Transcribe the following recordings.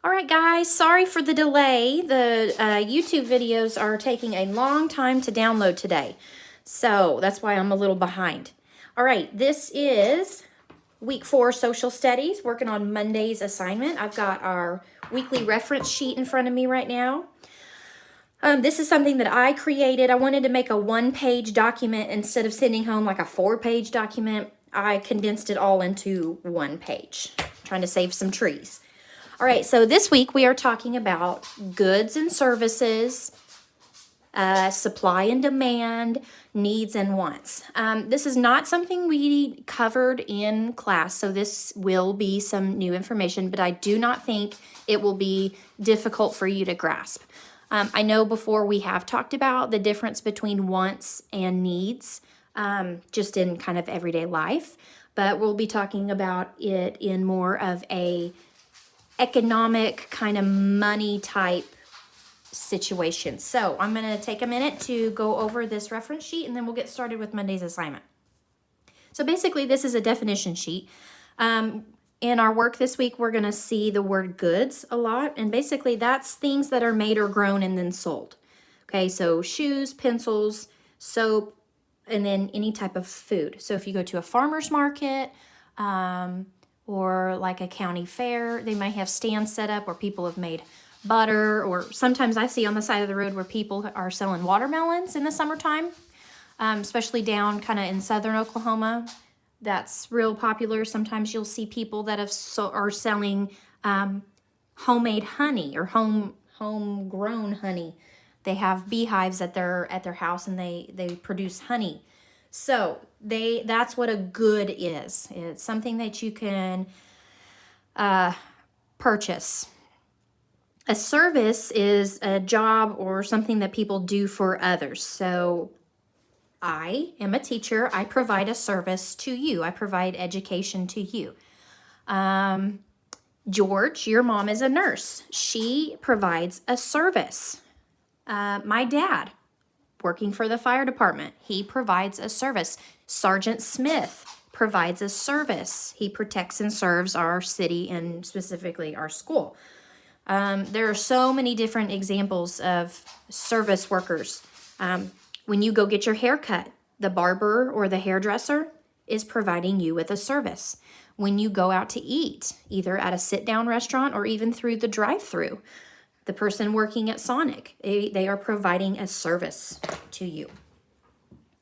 All right, guys, sorry for the delay. The YouTube videos are taking a long time to download today, so that's why I'm a little behind. All right, this is week 4 social studies, working on Monday's assignment. I've got our weekly reference sheet in front of me right now. This is something that I created. I wanted to make a 1-page document instead of sending home like a 4-page document. I condensed it all into 1 page, trying to save some trees. All right, so this week we are talking about goods and services, supply and demand, needs and wants. This is not something we covered in class, so this will be some new information, but I do not think it will be difficult for you to grasp. I know before we have talked about the difference between wants and needs, just in kind of everyday life, but we'll be talking about it in more of a economic kind of money type situation. So I'm going to take a minute to go over this reference sheet and then we'll get started with Monday's assignment. So basically this is a definition sheet. In our work this week, we're going to see the word goods a lot. And basically that's things that are made or grown and then sold. Okay, so shoes, pencils, soap, and then any type of food. So if you go to a farmer's market, or like a county fair, they might have stands set up where people have made butter, or sometimes I see on the side of the road where people are selling watermelons in the summertime, especially down kind of in southern Oklahoma. That's real popular. Sometimes you'll see people that are selling homemade honey or homegrown honey. They have beehives at their house and they produce honey. So that's what a good is. It's something that you can purchase. A service is a job or something that people do for others. So I am a teacher. I provide a service to you. I provide education to you. George, your mom is a nurse. She provides a service. My dad, working for the fire department, he provides a service. Sergeant Smith provides a service. He protects and serves our city and specifically our school. There are so many different examples of service workers. When you go get your hair cut, the barber or the hairdresser is providing you with a service. When you go out to eat, either at a sit-down restaurant or even through the drive-thru, the person working at Sonic, they are providing a service to you.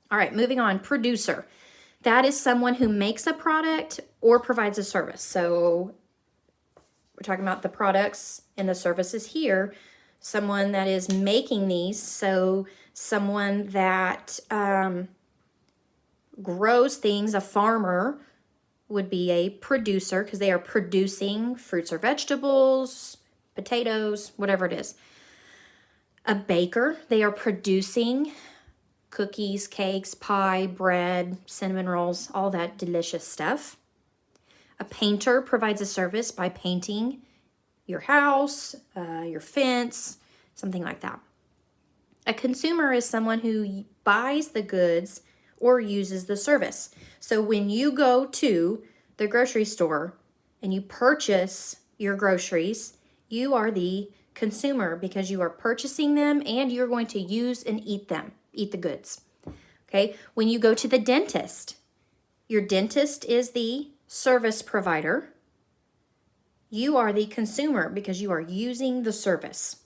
All right, moving on. Producer. That is someone who makes a product or provides a service. So we're talking about the products and the services here. Someone that is making these. So someone that grows things, a farmer would be a producer because they are producing fruits or vegetables, potatoes, whatever it is. A baker, they are producing cookies, cakes, pie, bread, cinnamon rolls, all that delicious stuff. A painter provides a service by painting your house, your fence, something like that. A consumer is someone who buys the goods or uses the service. So when you go to the grocery store and you purchase your groceries, you are the consumer because you are purchasing them and you're going to use and eat the goods. Okay, when you go to the dentist, your dentist is the service provider. You are the consumer because you are using the service.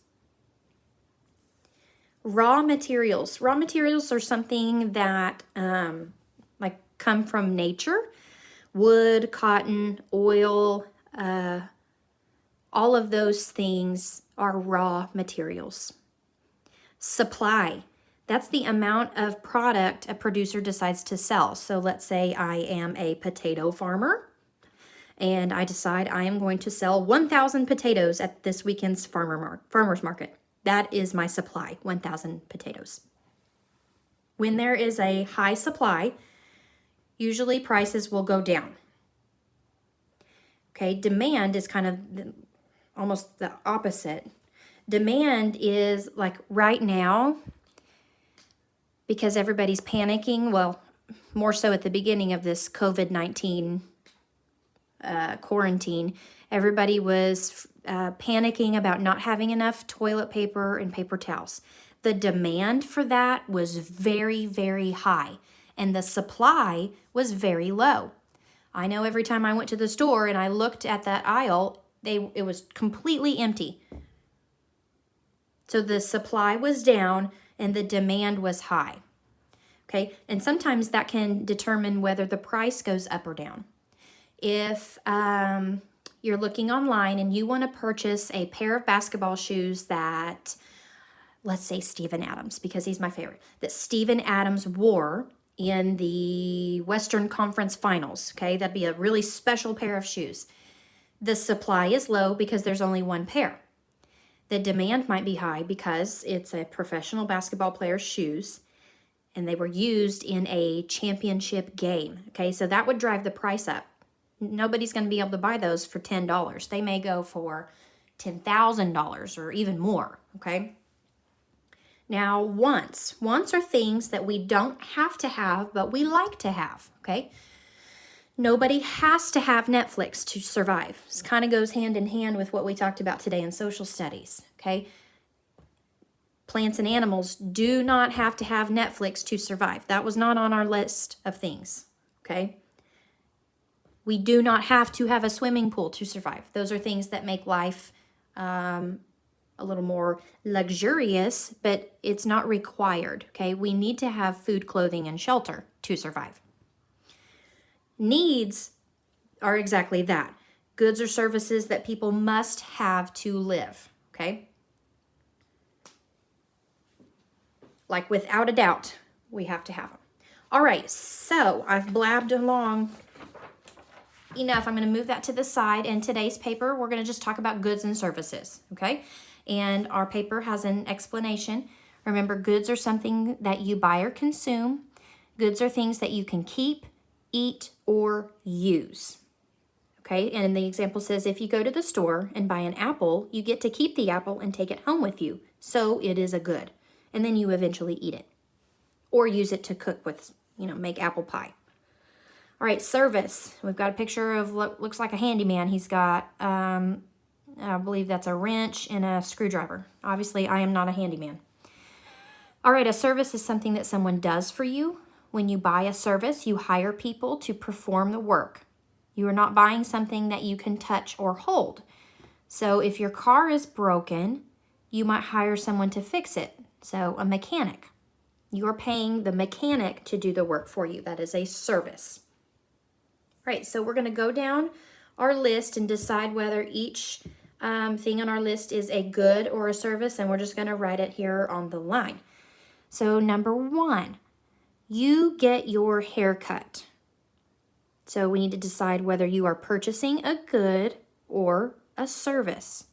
Raw materials. Raw materials are something that like come from nature. Wood, cotton, oil, all of those things are raw materials. Supply. That's the amount of product a producer decides to sell. So let's say I am a potato farmer and I decide I am going to sell 1,000 potatoes at this weekend's farmer's market. That is my supply, 1,000 potatoes. When there is a high supply, usually prices will go down. Okay, demand is kind of almost the opposite. Demand is like right now, because everybody's panicking, well, more so at the beginning of this COVID-19 quarantine, everybody was panicking about not having enough toilet paper and paper towels. The demand for that was very, very high, and the supply was very low. I know every time I went to the store and I looked at that aisle, it was completely empty. So the supply was down and the demand was high. Okay, and sometimes that can determine whether the price goes up or down. If you're looking online and you want to purchase a pair of basketball shoes that, let's say Steven Adams, because he's my favorite, that Steven Adams wore in the Western Conference Finals, okay, that'd be a really special pair of shoes. The supply is low because there's only one pair. The demand might be high because it's a professional basketball player's shoes and they were used in a championship game, okay, so that would drive the price up. Nobody's going to be able to buy those for $10. They may go for $10,000 or even more, okay? Now, wants are things that we don't have to have, but we like to have, okay? Nobody has to have Netflix to survive. This kind of goes hand in hand with what we talked about today in social studies, okay? Plants and animals do not have to have Netflix to survive. That was not on our list of things, okay? We do not have to have a swimming pool to survive. Those are things that make life a little more luxurious, but it's not required, okay? We need to have food, clothing, and shelter to survive. Needs are exactly that. Goods or services that people must have to live, okay? Like without a doubt, we have to have them. All right, so I've blabbed along enough. I'm going to move that to the side. In today's paper, we're going to just talk about goods and services, okay? And our paper has an explanation. Remember, goods are something that you buy or consume. Goods are things that you can keep, eat, or use, okay? And the example says, if you go to the store and buy an apple, you get to keep the apple and take it home with you. So it is a good. And then you eventually eat it or use it to cook with, make apple pie. All right, service. We've got a picture of what looks like a handyman. He's got, I believe that's a wrench and a screwdriver. Obviously, I am not a handyman. All right, a service is something that someone does for you. When you buy a service, you hire people to perform the work. You are not buying something that you can touch or hold. So if your car is broken, you might hire someone to fix it. So a mechanic. You are paying the mechanic to do the work for you. That is a service. Right, so we're going to go down our list and decide whether each thing on our list is a good or a service, and we're just going to write it here on the line. So number 1, you get your hair cut. So we need to decide whether you are purchasing a good or a service.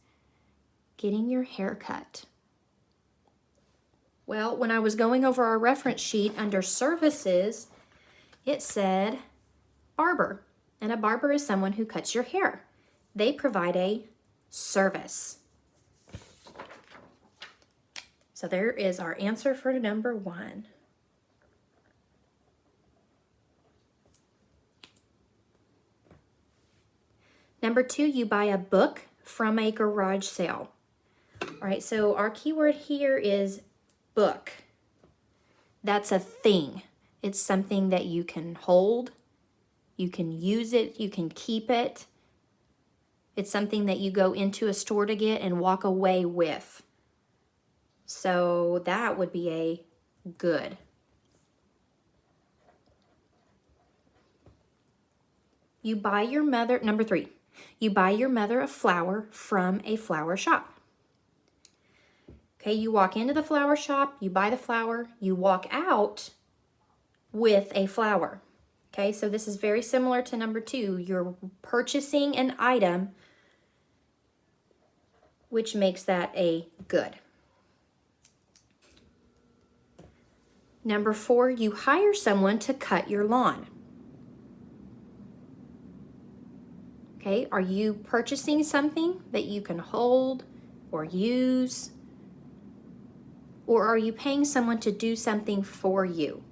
Getting your hair cut. Well, when I was going over our reference sheet under services, it said barber. And a barber is someone who cuts your hair. They provide a service. So there is our answer for number 1. Number 2, you buy a book from a garage sale. All right, so our keyword here is book. That's a thing. It's something that you can hold, you can use it, you can keep it. It's something that you go into a store to get and walk away with. So that would be a good. You buy your mother, number 3, you buy your mother a flower from a flower shop. Okay, you walk into the flower shop, you buy the flower, you walk out with a flower. Okay, so this is very similar to number 2. You're purchasing an item, which makes that a good. Number 4, you hire someone to cut your lawn. Okay, are you purchasing something that you can hold or use? Or are you paying someone to do something for you?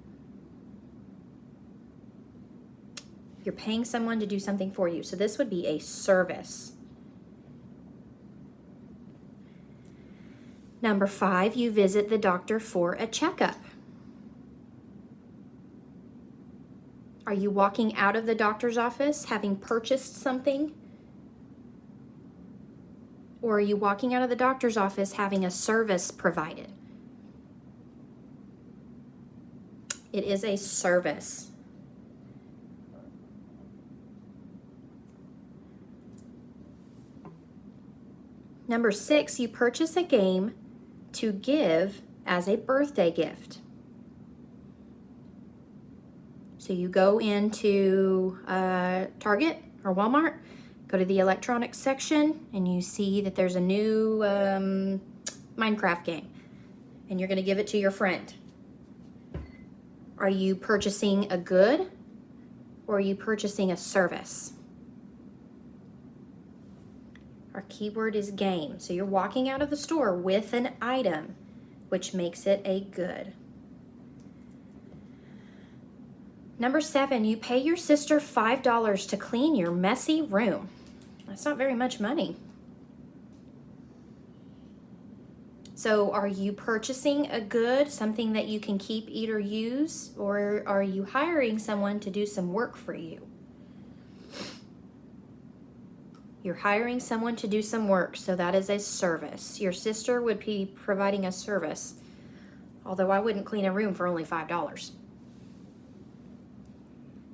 You're paying someone to do something for you. So this would be a service. Number 5, you visit the doctor for a checkup. Are you walking out of the doctor's office having purchased something? Or are you walking out of the doctor's office having a service provided? It is a service. Number 6, you purchase a game to give as a birthday gift. So you go into Target or Walmart, go to the electronics section, and you see that there's a new Minecraft game, and you're going to give it to your friend. Are you purchasing a good, or are you purchasing a service? Our keyword is game. So you're walking out of the store with an item, which makes it a good. Number 7, you pay your sister $5 to clean your messy room. That's not very much money. So are you purchasing a good, something that you can keep, eat, or use, or are you hiring someone to do some work for you? You're hiring someone to do some work, so that is a service. Your sister would be providing a service, although I wouldn't clean a room for only $5.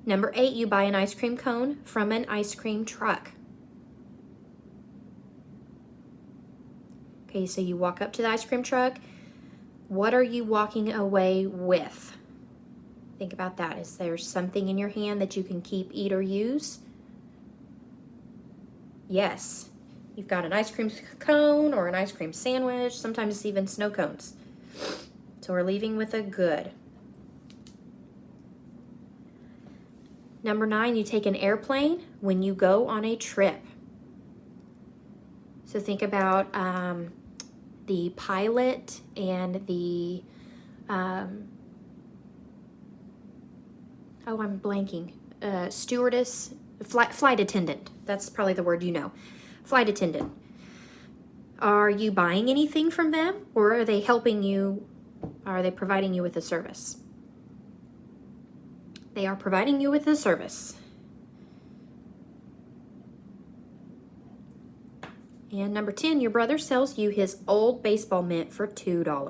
Number 8, you buy an ice cream cone from an ice cream truck. Okay, so you walk up to the ice cream truck. What are you walking away with? Think about that. Is there something in your hand that you can keep, eat, or use? Yes. You've got an ice cream cone or an ice cream sandwich. Sometimes it's even snow cones. So we're leaving with a good. Number 9, you take an airplane when you go on a trip. So think about the pilot and the, I'm blanking, stewardess, flight attendant. That's probably the word you know. Flight attendant. Are you buying anything from them, or are they helping you? Are they providing you with a service? They are providing you with a service. And number 10, your brother sells you his old baseball mitt for $2. All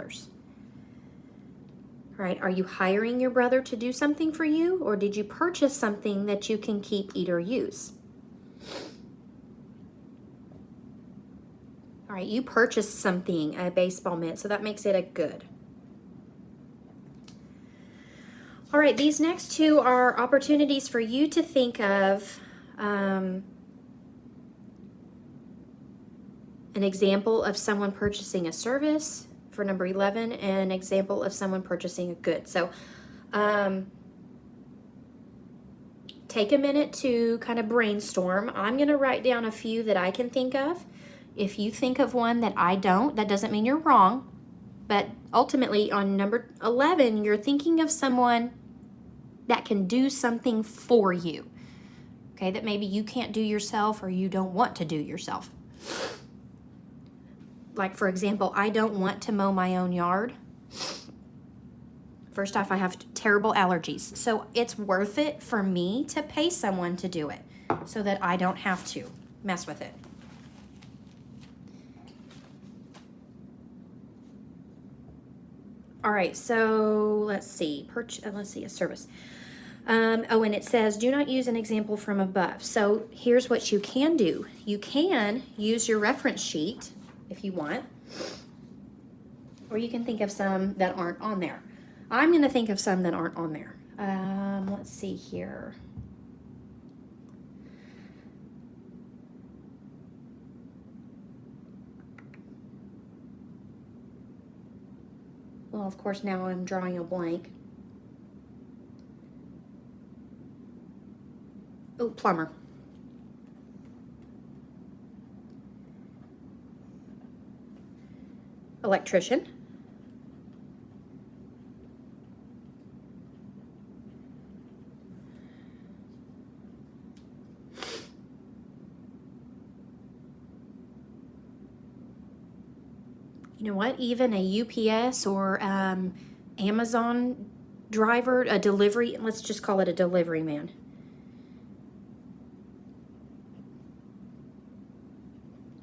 right, are you hiring your brother to do something for you, or did you purchase something that you can keep, eat, or use? All right, you purchased something, a baseball mitt, so that makes it a good. All right, these next two are opportunities for you to think of an example of someone purchasing a service for number 11, and an example of someone purchasing a good. So take a minute to kind of brainstorm. I'm going to write down a few that I can think of. If you think of one that I don't, that doesn't mean you're wrong. But ultimately, on number 11, you're thinking of someone that can do something for you. Okay, that maybe you can't do yourself, or you don't want to do yourself. Like, for example, I don't want to mow my own yard. First off, I have terrible allergies. So it's worth it for me to pay someone to do it so that I don't have to mess with it. All right, so let's see, a service. And it says, do not use an example from above. So here's what you can do. You can use your reference sheet if you want, or you can think of some that aren't on there. I'm going to think of some that aren't on there. Let's see here. Well, of course, now I'm drawing a blank. Oh, plumber. Electrician. You know what? Even a UPS or Amazon driver, a delivery, let's just call it a delivery man.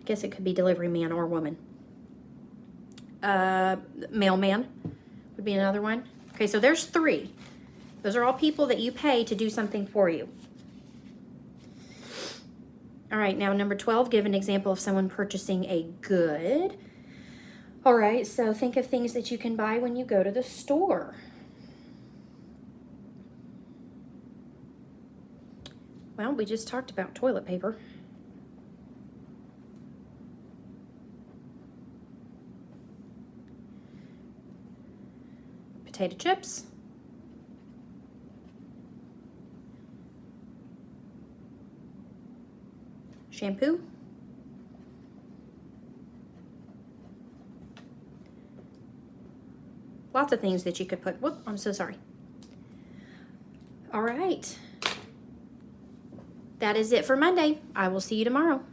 I guess it could be delivery man or woman. Mailman would be another one. Okay, so there's 3. Those are all people that you pay to do something for you. All right, now number 12, give an example of someone purchasing a good. All right, so think of things that you can buy when you go to the store. Well, we just talked about toilet paper. Potato chips. Shampoo. Lots of things that you could put. Whoop, I'm so sorry. All right. That is it for Monday. I will see you tomorrow.